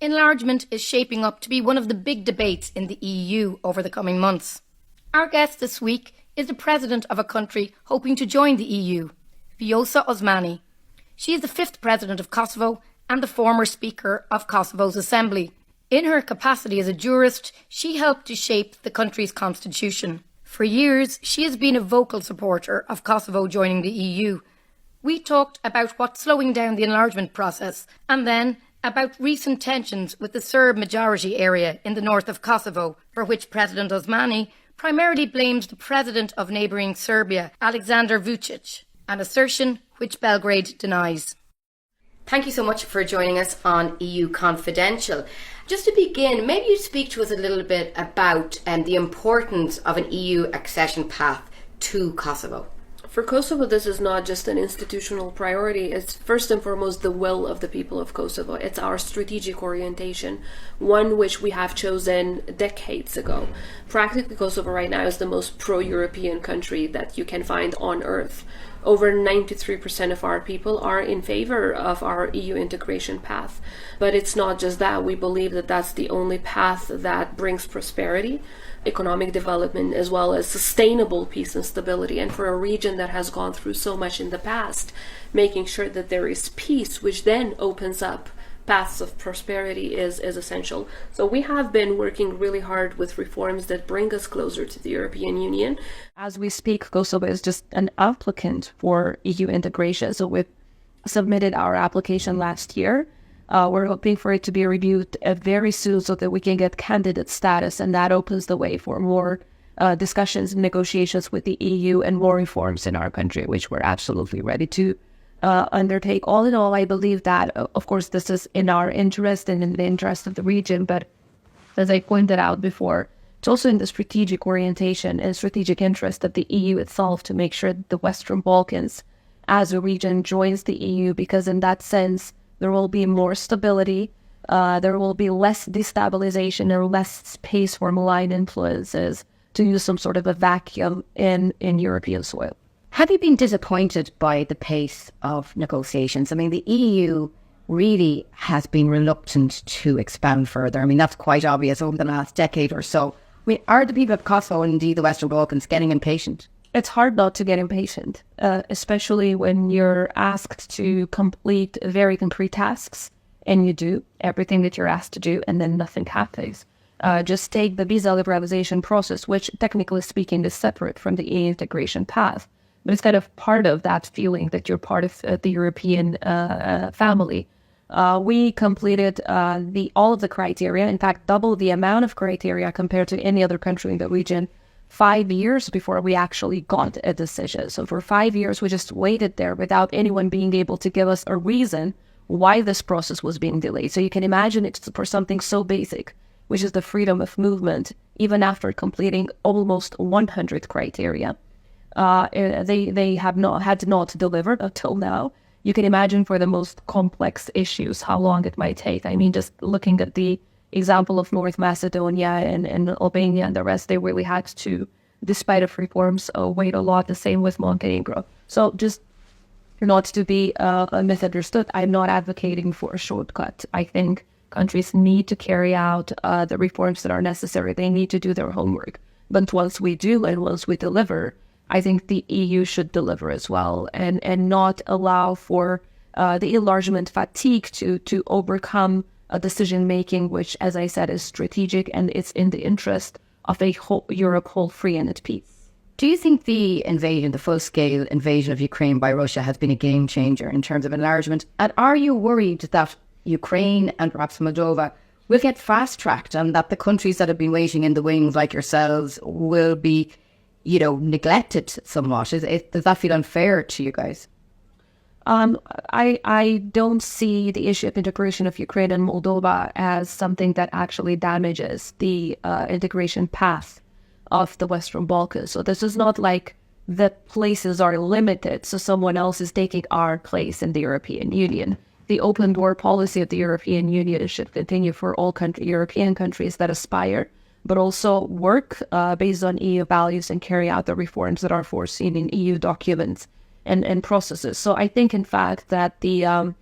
Enlargement is shaping up to be one of the big debates in the EU over the coming months. Our guest this week is the president of a country hoping to join the EU, Vjosa Osmani. She is the fifth president of Kosovo and the former speaker of Kosovo's assembly. In her capacity as a jurist, she helped to shape the country's constitution. For years, she has been a vocal supporter of Kosovo joining the EU. We talked about what's slowing down the enlargement process and then about recent tensions with the Serb majority area in the north of Kosovo, for which President Osmani primarily blames the president of neighbouring Serbia, Aleksandar Vučić, an assertion which Belgrade denies. Thank you so much for joining us on EU Confidential. Just to begin, maybe you'd speak to us a little bit about the importance of an EU accession path to Kosovo. For Kosovo, this is not just an institutional priority. It's first and foremost the will of the people of Kosovo. It's our strategic orientation, one which we have chosen decades ago. Practically, Kosovo right now is the most pro-European country that you can find on earth. Over 93% of our people are in favor of our EU integration path. But it's not just that. We believe that that's the only path that brings prosperity, economic development, as well as sustainable peace and stability. And for a region that has gone through so much in the past, making sure that there is peace, which then opens up paths of prosperity is essential. So we have been working really hard with reforms that bring us closer to the European Union. As we speak, Kosovo is just an applicant for EU integration. So we've submitted our application last year. We're hoping for it to be reviewed very soon so that we can get candidate status, and that opens the way for more discussions and negotiations with the EU and more reforms in our country, which we're absolutely ready to undertake. All in all, I believe that, of course, this is in our interest and in the interest of the region, but as I pointed out before, it's also in the strategic orientation and strategic interest of the EU itself to make sure that the Western Balkans as a region joins the EU, because in that sense, there will be more stability, there will be less destabilization and less space for malign influences to use some sort of a vacuum in European soil. Have you been disappointed by the pace of negotiations? I mean, the EU really has been reluctant to expand further. I mean, that's quite obvious over the last decade or so. I mean, are the people of Kosovo and indeed the Western Balkans getting impatient? It's hard not to get impatient, especially when you're asked to complete very concrete tasks and you do everything that you're asked to do and then nothing happens. Just take the visa liberalization process, which technically speaking is separate from the EU integration path. But it's kind of part of that feeling that you're part of the European family. We completed all of the criteria, in fact, double the amount of criteria compared to any other country in the region, 5 years before we actually got a decision. So for 5 years, we just waited there without anyone being able to give us a reason why this process was being delayed. So you can imagine it's for something so basic, which is the freedom of movement, even after completing almost 100 criteria. They had not delivered until now. You can imagine for the most complex issues how long it might take. I mean, just looking at the example of North Macedonia and Albania and the rest, they really had to, despite of reforms, wait a lot. The same with Montenegro. So just not to be misunderstood, I'm not advocating for a shortcut. I think countries need to carry out the reforms that are necessary. They need to do their homework. But once we do and once we deliver, I think the EU should deliver as well and not allow for the enlargement fatigue to overcome a decision-making, which, as I said, is strategic and it's in the interest of a Europe whole, free and at peace. Do you think the full-scale invasion of Ukraine by Russia has been a game-changer in terms of enlargement? And are you worried that Ukraine and perhaps Moldova will get fast-tracked and that the countries that have been waiting in the wings, like yourselves, will be neglected somewhat? Does that feel unfair to you guys? I don't see the issue of integration of Ukraine and Moldova as something that actually damages the integration path of the Western Balkans. So this is not like the places are limited, so someone else is taking our place in the European Union. The open door policy of the European Union should continue for all European countries that aspire, but also work based on EU values and carry out the reforms that are foreseen in EU documents and processes. So I think, in fact, that the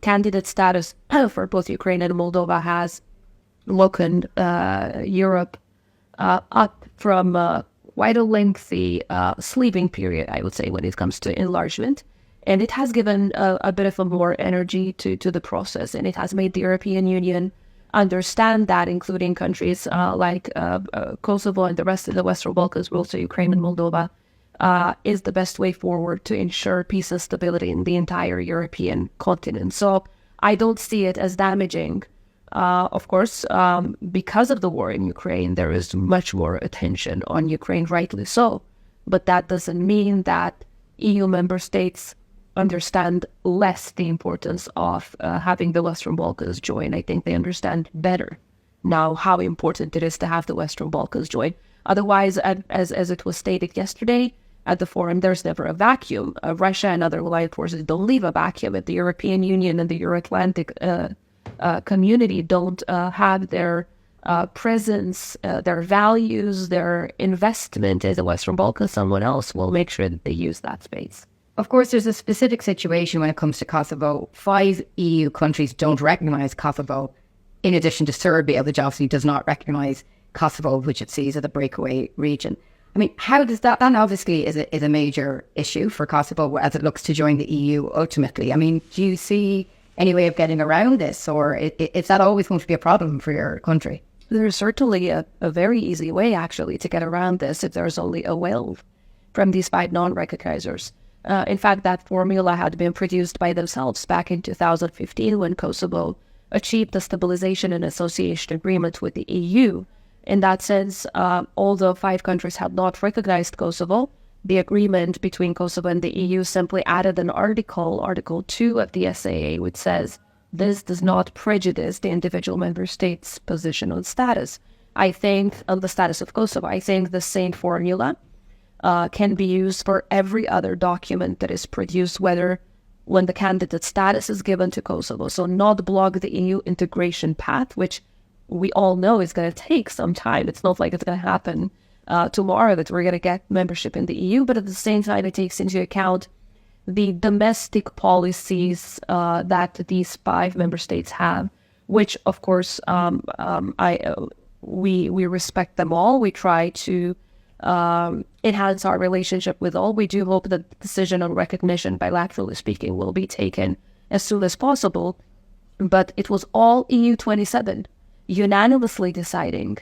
candidate status for both Ukraine and Moldova has woken Europe up from quite a lengthy sleeping period, I would say, when it comes to enlargement. And it has given a bit of a more energy to the process, and it has made the European Union understand that, including countries like Kosovo and the rest of the Western Balkans, but also Ukraine and Moldova, is the best way forward to ensure peace and stability in the entire European continent. So I don't see it as damaging. Of course, because of the war in Ukraine, there is much more attention on Ukraine, rightly so. But that doesn't mean that EU member states understand less the importance of having the Western Balkans join. I think they understand better now how important it is to have the Western Balkans join. Otherwise, as it was stated yesterday at the forum, there's never a vacuum. Russia and other allied forces don't leave a vacuum. If the European Union and the Euro-Atlantic community don't have their presence, their values, their investment in the Western Balkans, someone else will make sure that they use that space. Of course, there's a specific situation when it comes to Kosovo. 5 EU countries don't recognise Kosovo, in addition to Serbia, which obviously does not recognise Kosovo, which it sees as a breakaway region. I mean, how does that obviously is a major issue for Kosovo as it looks to join the EU ultimately. I mean, do you see any way of getting around this, or is that always going to be a problem for your country? There's certainly a very easy way, actually, to get around this if there's only a will from these 5 non-recognizers. In fact, that formula had been produced by themselves back in 2015 when Kosovo achieved the stabilization and association agreement with the EU. In that sense, although 5 countries had not recognized Kosovo, the agreement between Kosovo and the EU simply added an article, Article 2 of the SAA, which says this does not prejudice the individual member states' position on status. I think, on the status of Kosovo, I think the same formula can be used for every other document that is produced, whether when the candidate status is given to Kosovo. So not block the EU integration path, which we all know is going to take some time. It's not like it's going to happen tomorrow that we're going to get membership in the EU, but at the same time, it takes into account the domestic policies that these 5 member states have, which, of course, we respect them all. We try to enhance our relationship with all. We do hope that the decision on recognition, bilaterally speaking, will be taken as soon as possible. But it was all EU 27 unanimously deciding,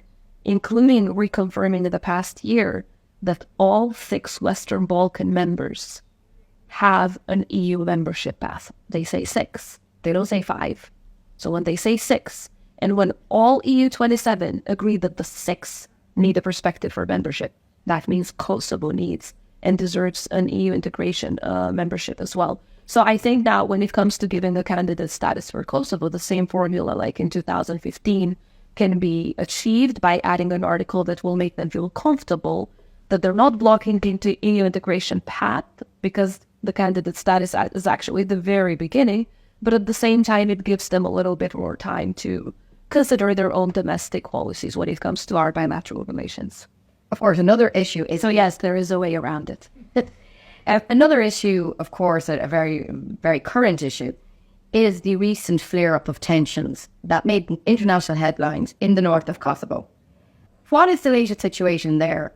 including reconfirming in the past year, that all 6 Western Balkan members have an EU membership path. They say 6. They don't say 5. So when they say 6, and when all EU 27 agree that the 6 need a perspective for membership, that means Kosovo needs and deserves an EU integration membership as well. So I think now when it comes to giving a candidate status for Kosovo, the same formula like in 2015 can be achieved by adding an article that will make them feel comfortable that they're not blocking into EU integration path because the candidate status is actually the very beginning, but at the same time it gives them a little bit more time to consider their own domestic policies when it comes to our bilateral relations. Of course, another issue is... So yes, there is a way around it. Another issue, of course, a very, very current issue, is the recent flare-up of tensions that made international headlines in the north of Kosovo. What is the latest situation there?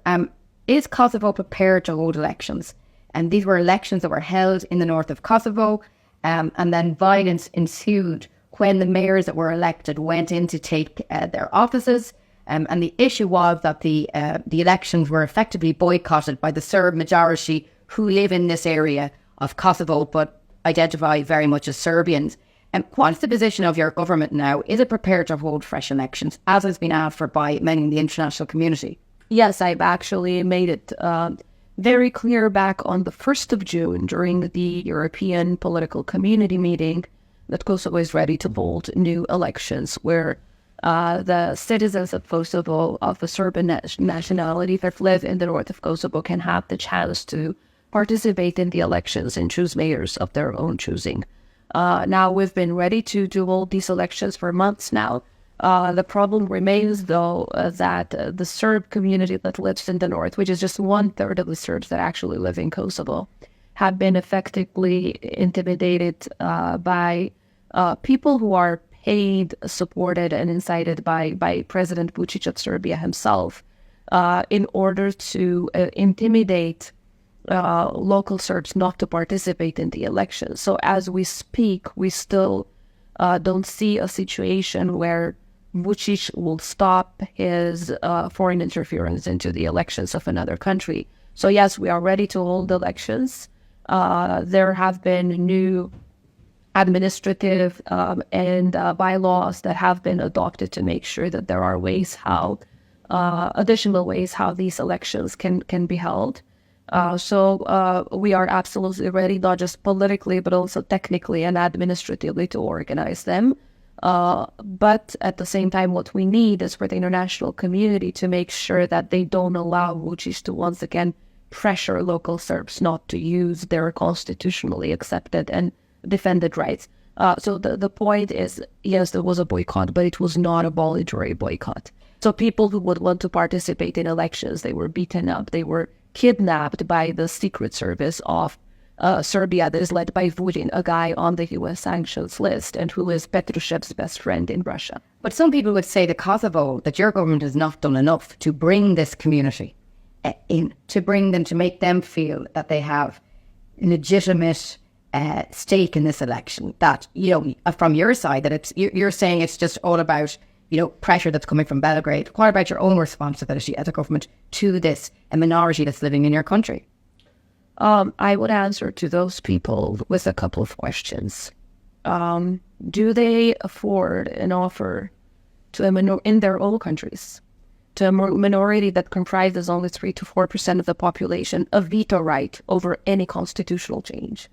Is Kosovo prepared to hold elections? And these were elections that were held in the north of Kosovo, and then violence ensued when the mayors that were elected went in to take their offices. And the issue was that the elections were effectively boycotted by the Serb majority who live in this area of Kosovo but identify very much as Serbians. And what's the position of your government now? Is it prepared to hold fresh elections, as has been asked for by many in the international community? Yes, I've actually made it very clear back on the 1st of June during the European Political Community meeting that Kosovo is ready to hold new elections where the citizens of Kosovo of a Serbian nationality that live in the north of Kosovo can have the chance to participate in the elections and choose mayors of their own choosing. Now, we've been ready to hold these elections for months now. The problem remains, though, that the Serb community that lives in the north, which is just 1/3 of the Serbs that actually live in Kosovo, have been effectively intimidated by people who are paid, supported, and incited by President Vučić of Serbia himself in order to intimidate local Serbs not to participate in the elections. So as we speak, we still don't see a situation where Vučić will stop his foreign interference into the elections of another country. So yes, we are ready to hold elections. There have been new administrative and bylaws that have been adopted to make sure that there are ways how, additional ways how these elections can be held. So we are absolutely ready, not just politically, but also technically and administratively to organize them. But at the same time, what we need is for the international community to make sure that they don't allow Vučić to once again pressure local Serbs not to use their constitutionally accepted and defended rights. So the point is, yes, there was a boycott, but it was not a voluntary boycott. So people who would want to participate in elections, they were beaten up, they were kidnapped by the secret service of Serbia that is led by Vučić, a guy on the US sanctions list and who is Petrushev's best friend in Russia. But some people would say that Kosovo, that your government has not done enough to bring this community in, to bring them, to make them feel that they have legitimate stake in this election. That, you know, from your side, that it's you're saying it's just all about, you know, pressure that's coming from Belgrade. What about your own responsibility as a government to this a minority that's living in your country? I would answer to those people with a couple of questions. Do they afford an offer to in their own countries, to a minority that comprises only 3 to 4% of the population, a veto right over any constitutional change?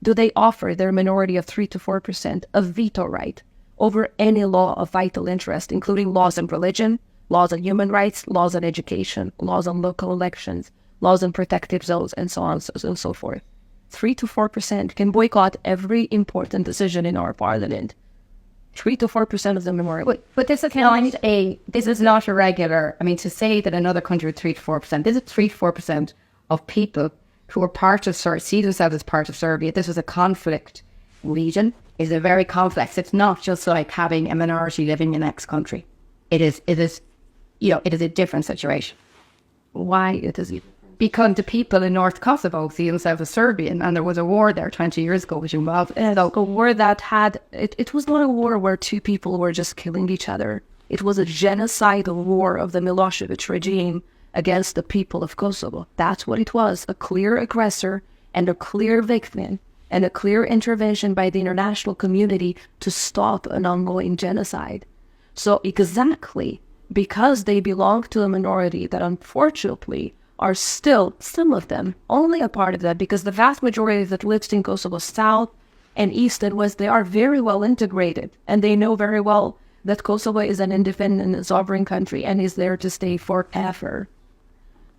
Do they offer their minority of 3 to 4% a veto right over any law of vital interest, including laws on religion, laws on human rights, laws on education, laws on local elections, laws on protective zones, and so on and so forth? 3 to 4% can boycott every important decision in our parliament. 3 to 4% of the minority. But this is not this is not a regular. I mean, to say that another country with 3 to 4%, this is 3 to 4% of people who are part of Serbia, see themselves as part of Serbia. This is a conflict region. It's a very complex. It's not just like having a minority living in X country. It is, you know, it is a different situation. Why it is? Because the people in North Kosovo see themselves as Serbian, and there was a war there 20 years ago which involved a war that had, it was not a war where two people were just killing each other. It was a genocidal war of the Milosevic regime against the people of Kosovo. That's what it was, a clear aggressor and a clear victim and a clear intervention by the international community to stop an ongoing genocide. So exactly because they belong to a minority that unfortunately are still, some of them, only a part of that, because the vast majority that lives in Kosovo South and East and West, they are very well integrated, and they know very well that Kosovo is an independent and sovereign country and is there to stay forever.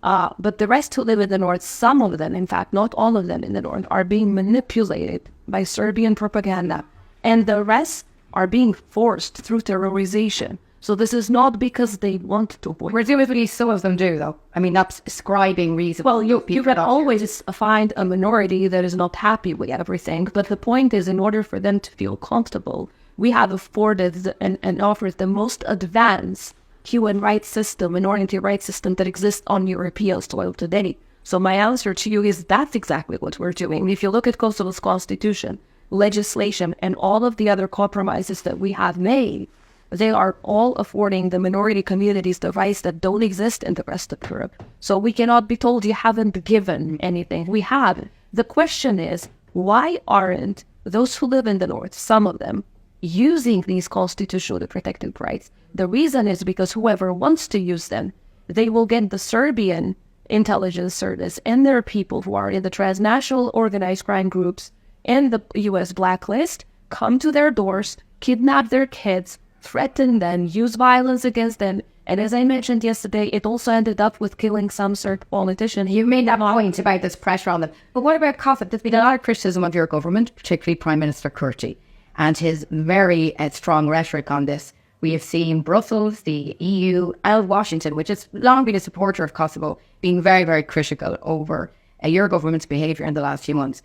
But the rest who live in the North, some of them, in fact, not all of them in the North, are being manipulated by Serbian propaganda, and the rest are being forced through terrorization. So this is not because they want to boycott. Presumably some of them do, though. I mean, that's ascribing reason. Well, you can always find a minority that is not happy with everything. But the point is, in order for them to feel comfortable, we have afforded and offered the most advanced human rights system, minority rights system that exists on European soil today. So my answer to you is that's exactly what we're doing. If you look at Kosovo's constitution, legislation, and all of the other compromises that we have made, they are all affording the minority communities the rights that don't exist in the rest of Europe. So we cannot be told you haven't given anything. We have. The question is, why aren't those who live in the North, some of them, using these constitutionally protected rights? The reason is because whoever wants to use them, they will get the Serbian intelligence service and their people who are in the transnational organized crime groups and the US blacklist, come to their doors, kidnap their kids, threaten them, use violence against them. And as I mentioned yesterday, it also ended up with killing some Serb politician. You made that point about this pressure on them. But what about Kosovo? There's been a lot of criticism of your government, particularly Prime Minister Kurti, and his very strong rhetoric on this. We have seen Brussels, the EU, and Washington, which has long been a supporter of Kosovo, being very, very critical over your government's behaviour in the last few months.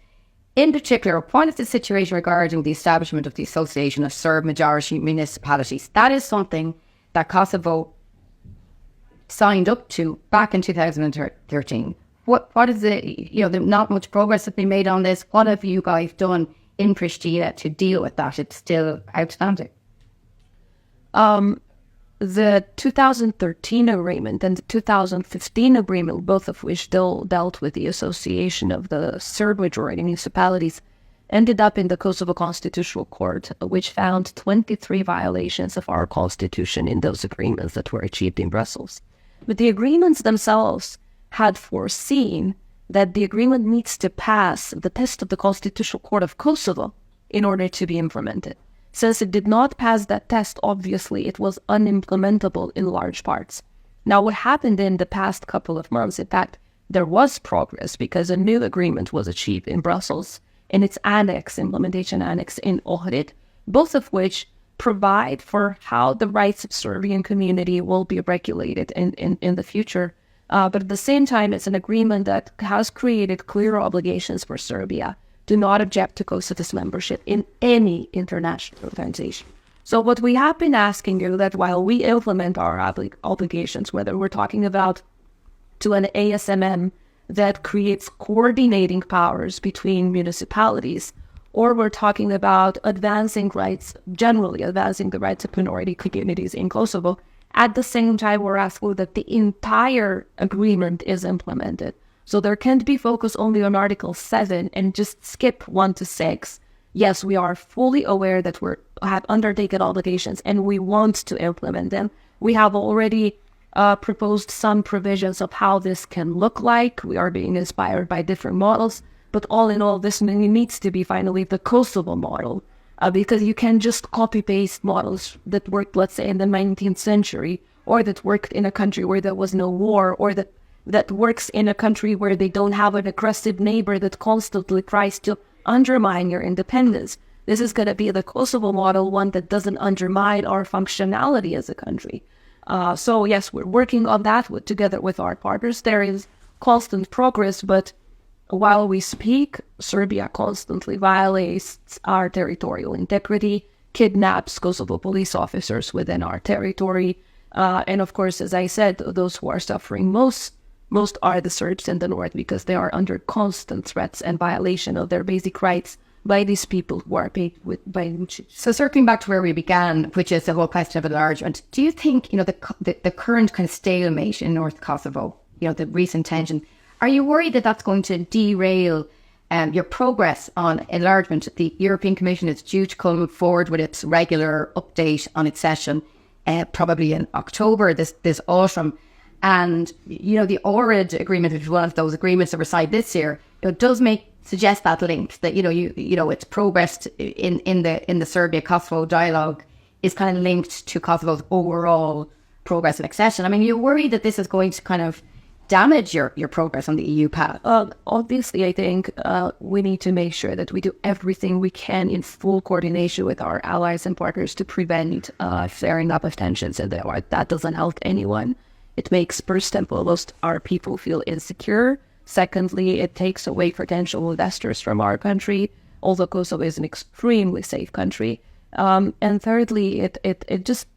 In particular, what is the situation regarding the establishment of the Association of Serb Majority Municipalities? That is something that Kosovo signed up to back in 2013. What is there's not much progress has been made on this. What have you guys done in Pristina to deal with that? It's still outstanding. The 2013 agreement and the 2015 agreement, both of which dealt with the association of the Serb majority municipalities, ended up in the Kosovo Constitutional Court, which found 23 violations of our constitution in those agreements that were achieved in Brussels. But the agreements themselves had foreseen that the agreement needs to pass the test of the Constitutional Court of Kosovo in order to be implemented. Since it did not pass that test, obviously it was unimplementable in large parts. Now, what happened in the past couple of months, in fact, there was progress because a new agreement was achieved in Brussels in its implementation annex in Ohrid, both of which provide for how the rights of Serbian community will be regulated in the future. But at the same time, it's an agreement that has created clear obligations for Serbia to not object to Kosovo's membership in any international organization. So what we have been asking is that while we implement our obligations, whether we're talking about to an ASMM that creates coordinating powers between municipalities, or we're talking about advancing rights, generally advancing the rights of minority communities in Kosovo, at the same time we're asking that the entire agreement is implemented. So there can't be focused only on Article 7 and just skip 1 to 6. Yes, we are fully aware that we have undertaken obligations and we want to implement them. We have already proposed some provisions of how this can look like. We are being inspired by different models. But all in all, this needs to be finally the Kosovo model, because you can just copy-paste models that worked, let's say, in the 19th century, or that worked in a country where there was no war, or that works in a country where they don't have an aggressive neighbor that constantly tries to undermine your independence. This is going to be the Kosovo model, one that doesn't undermine our functionality as a country. So yes, we're working on that together with our partners. There is constant progress, but while we speak, Serbia constantly violates our territorial integrity, kidnaps Kosovo police officers within our territory. And of course, as I said, those who are suffering most are the Serbs in the north, because they are under constant threats and violation of their basic rights by these people who are paid by. So circling back to where we began, which is the whole question of enlargement, do you think, the current kind of stalemate in North Kosovo, the recent tension, are you worried that that's going to derail your progress on enlargement? The European Commission is due to come forward with its regular update on its session, probably in October this autumn. And, the Ohrid agreement, which is one of those agreements that were signed this year, does suggest that link that, it's progress in the Serbia-Kosovo dialogue is kind of linked to Kosovo's overall progress and accession. I mean, you're worried that this is going to kind of damage your progress on the EU path? Obviously, I think we need to make sure that we do everything we can in full coordination with our allies and partners to prevent flaring up of tensions in the north. That doesn't help anyone. It makes, first and foremost, our people feel insecure. Secondly, it takes away potential investors from our country, although Kosovo is an extremely safe country. And thirdly, it just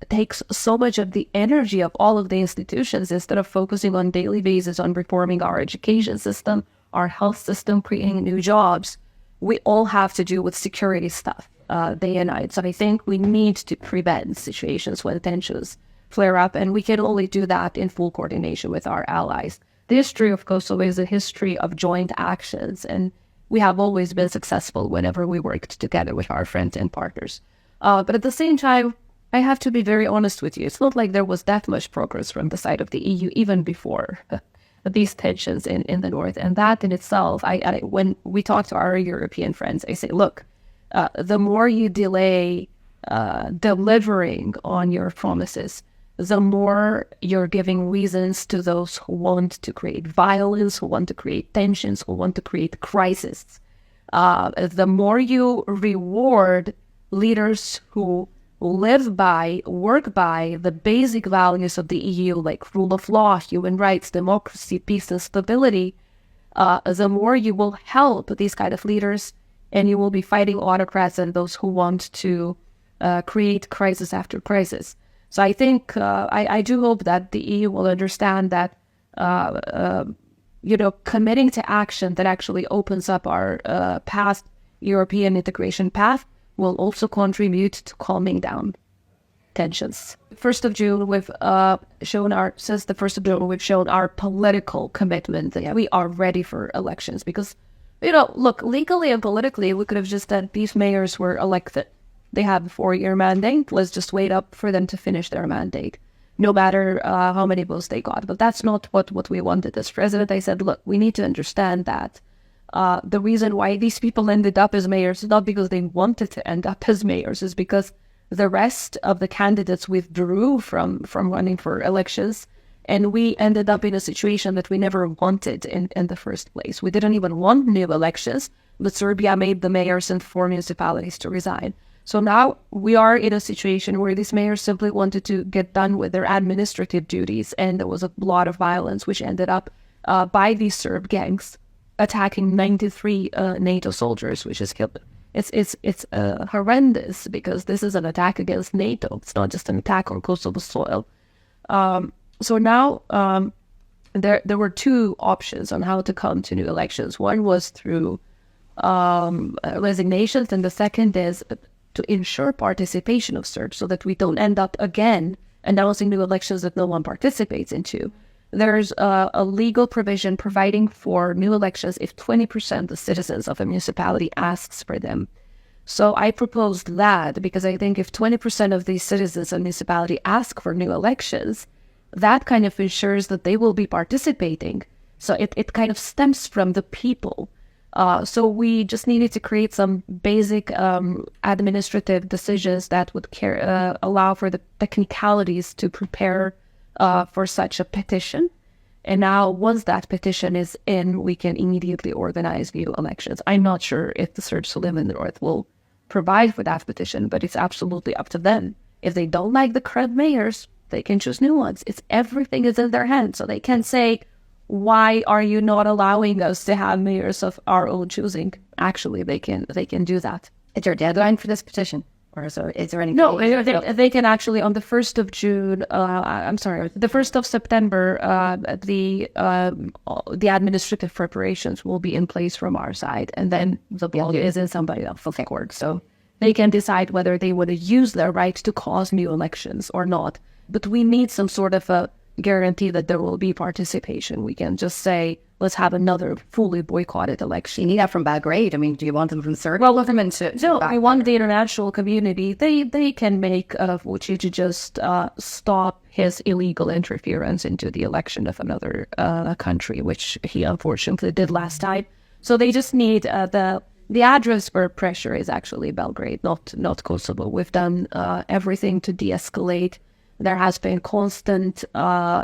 takes so much of the energy of all of the institutions instead of focusing on daily basis on reforming our education system, our health system, creating new jobs. We all have to do with security stuff day and night. So I think we need to prevent situations when tensions flare up, and we can only do that in full coordination with our allies. The history of Kosovo is a history of joint actions, and we have always been successful whenever we worked together with our friends and partners. But at the same time, I have to be very honest with you. It's not like there was that much progress from the side of the EU even before these tensions in the north. And that in itself, when we talk to our European friends, I say, look, the more you delay delivering on your promises, the more you're giving reasons to those who want to create violence, who want to create tensions, who want to create crisis. The more you reward leaders who live by, work by the basic values of the EU, like rule of law, human rights, democracy, peace, and stability, the more you will help these kind of leaders, and you will be fighting autocrats and those who want to create crisis after crisis. So I think I do hope that the EU will understand that committing to action that actually opens up our past European integration path will also contribute to calming down tensions. Since the 1st of June, we've shown our political commitment that we are ready for elections because, look, legally and politically, we could have just said these mayors were elected. They have a 4-year mandate. Let's just wait up for them to finish their mandate, no matter how many votes they got. But that's not what we wanted as president. I said, look, we need to understand that the reason why these people ended up as mayors is not because they wanted to end up as mayors, is because the rest of the candidates withdrew from running for elections, and we ended up in a situation that we never wanted in the first place. We didn't even want new elections, but Serbia made the mayors in 4 municipalities to resign. So now we are in a situation where these mayors simply wanted to get done with their administrative duties, and there was a lot of violence, which ended up by these Serb gangs attacking 93 NATO soldiers, which is killed. It's horrendous because this is an attack against NATO. It's not just an attack on Kosovo soil. So now there were 2 options on how to come to new elections. One was through resignations, and the second is to ensure participation of Serbs so that we don't end up again announcing new elections that no one participates into. There's a legal provision providing for new elections if 20% of the citizens of a municipality asks for them. So I proposed that because I think if 20% of these citizens of a municipality ask for new elections, that kind of ensures that they will be participating. So it kind of stems from the people. So we just needed to create some basic administrative decisions that would allow for the technicalities to prepare for such a petition. And now once that petition is in, we can immediately organize new elections. I'm not sure if the Serbs who live in the north will provide for that petition, but it's absolutely up to them. If they don't like the current mayors, they can choose new ones. Everything is in their hands. So they can say, why are you not allowing us to have mayors of our own choosing? Actually, they can do that. Is there a deadline for this petition? Or is there any? No, they can actually, on the 1st of June, the 1st of September, the administrative preparations will be in place from our side, and then the ball is in somebody else's court. So they can decide whether they want to use their right to cause new elections or not. But we need some sort of a guarantee that there will be participation. We can just say, let's have another fully boycotted election. You need that from Belgrade. I mean, do you want them from Serbia? Well, no, we want the international community. They can make Vučić to just stop his illegal interference into the election of another country, which he unfortunately did last time. So they just need the address for pressure is actually Belgrade, not Kosovo. We've done everything to de-escalate. There has been constant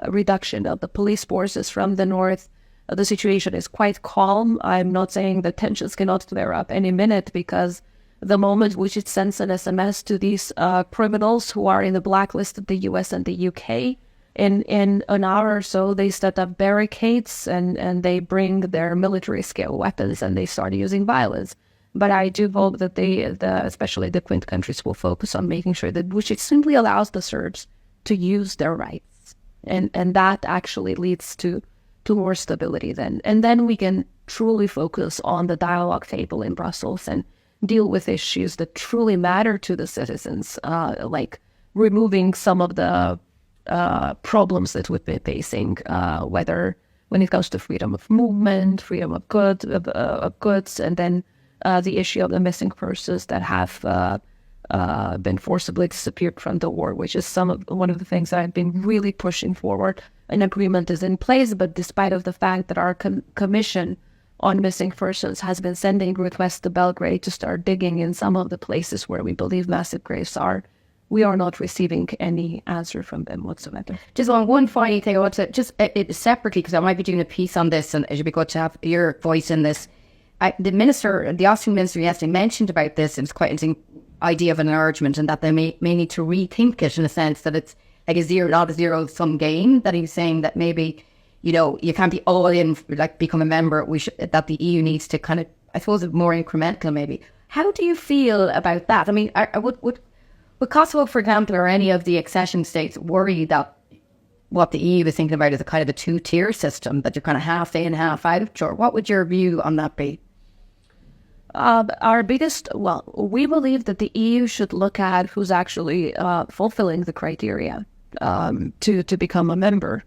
reduction of the police forces from the north. The situation is quite calm. I'm not saying that tensions cannot flare up any minute, because the moment Vučić sends an SMS to these criminals who are in the blacklist of the US and the UK, in an hour or so, they set up barricades and they bring their military scale weapons and they start using violence. But I do hope that especially the Quint countries, will focus on making sure that Vučić simply allows the Serbs to use their rights. And that actually leads to more stability then. And then we can truly focus on the dialogue table in Brussels and deal with issues that truly matter to the citizens, like removing some of the problems that we've been facing, whether when it comes to freedom of movement, freedom of goods, and then the issue of the missing persons that have been forcibly disappeared from the war, which is one of the things that I've been really pushing forward. An agreement is in place, but despite of the fact that our commission on missing persons has been sending requests to Belgrade to start digging in some of the places where we believe massive graves are, we are not receiving any answer from them whatsoever. Just on one final thing, I want to just separately, because I might be doing a piece on this, and it should be good to have your voice in this. The Austrian minister yesterday mentioned about this. It's quite an idea of an enlargement, and that they may need to rethink it in a sense that it's like not a zero-sum game. That he's saying that maybe, you can't be all in, like become a member. That the EU needs to kind of, I suppose, more incremental maybe. How do you feel about that? I mean, would Kosovo, for example, or any of the accession states worry that what the EU is thinking about is a kind of a two-tier system, that you're kind of half in, half out? Or what would your view on that be? We believe that the EU should look at who's actually fulfilling the criteria to become a member.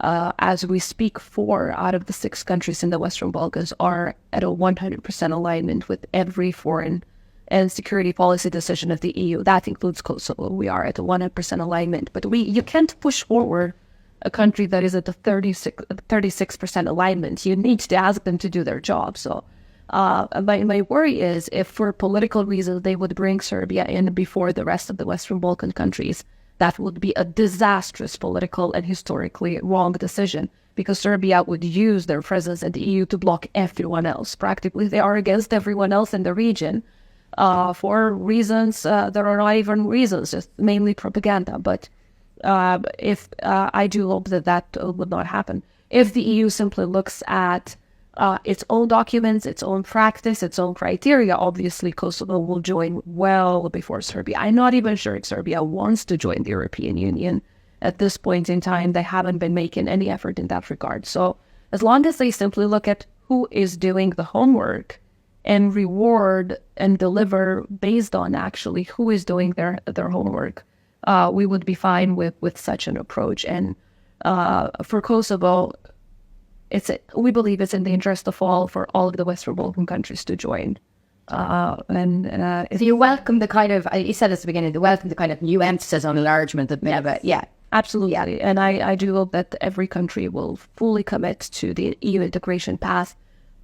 As we speak, 4 out of the 6 countries in the Western Balkans are at a 100% alignment with every foreign and security policy decision of the EU. That includes Kosovo. We are at a 100% alignment. But you can't push forward a country that is at a 36% alignment. You need to ask them to do their job. So my worry is if for political reasons they would bring Serbia in before the rest of the Western Balkan countries, that would be a disastrous political and historically wrong decision, because Serbia would use their presence in the EU to block everyone else. Practically, they are against everyone else in the region for reasons that are not even reasons, just mainly propaganda. But if I do hope that would not happen. If the EU simply looks at its own documents, its own practice, its own criteria, obviously Kosovo will join well before Serbia. I'm not even sure if Serbia wants to join the European Union. At this point in time, they haven't been making any effort in that regard. So as long as they simply look at who is doing the homework and reward and deliver based on actually who is doing their homework, we would be fine with such an approach. And for Kosovo, we believe it's in the interest of all, for all of the Western Balkan countries to join. So you welcome the kind of, you said at the beginning, you welcome the kind of new emphasis on enlargement that yeah. Absolutely. Yeah. And I do hope that every country will fully commit to the EU integration path,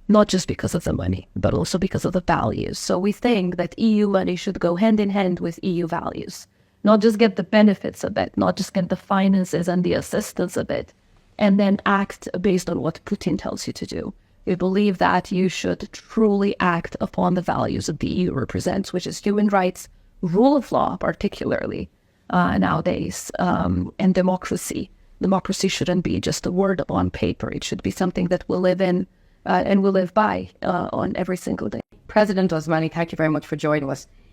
not just because of the money, but also because of the values. So we think that EU money should go hand in hand with EU values, not just get the benefits of it, not just get the finances and the assistance of it, and then act based on what Putin tells you to do. We believe that you should truly act upon the values that the EU represents, which is human rights, rule of law particularly nowadays, and democracy. Democracy shouldn't be just a word on paper. It should be something that we'll live in and we'll live by on every single day. President Osmani, thank you very much for joining us.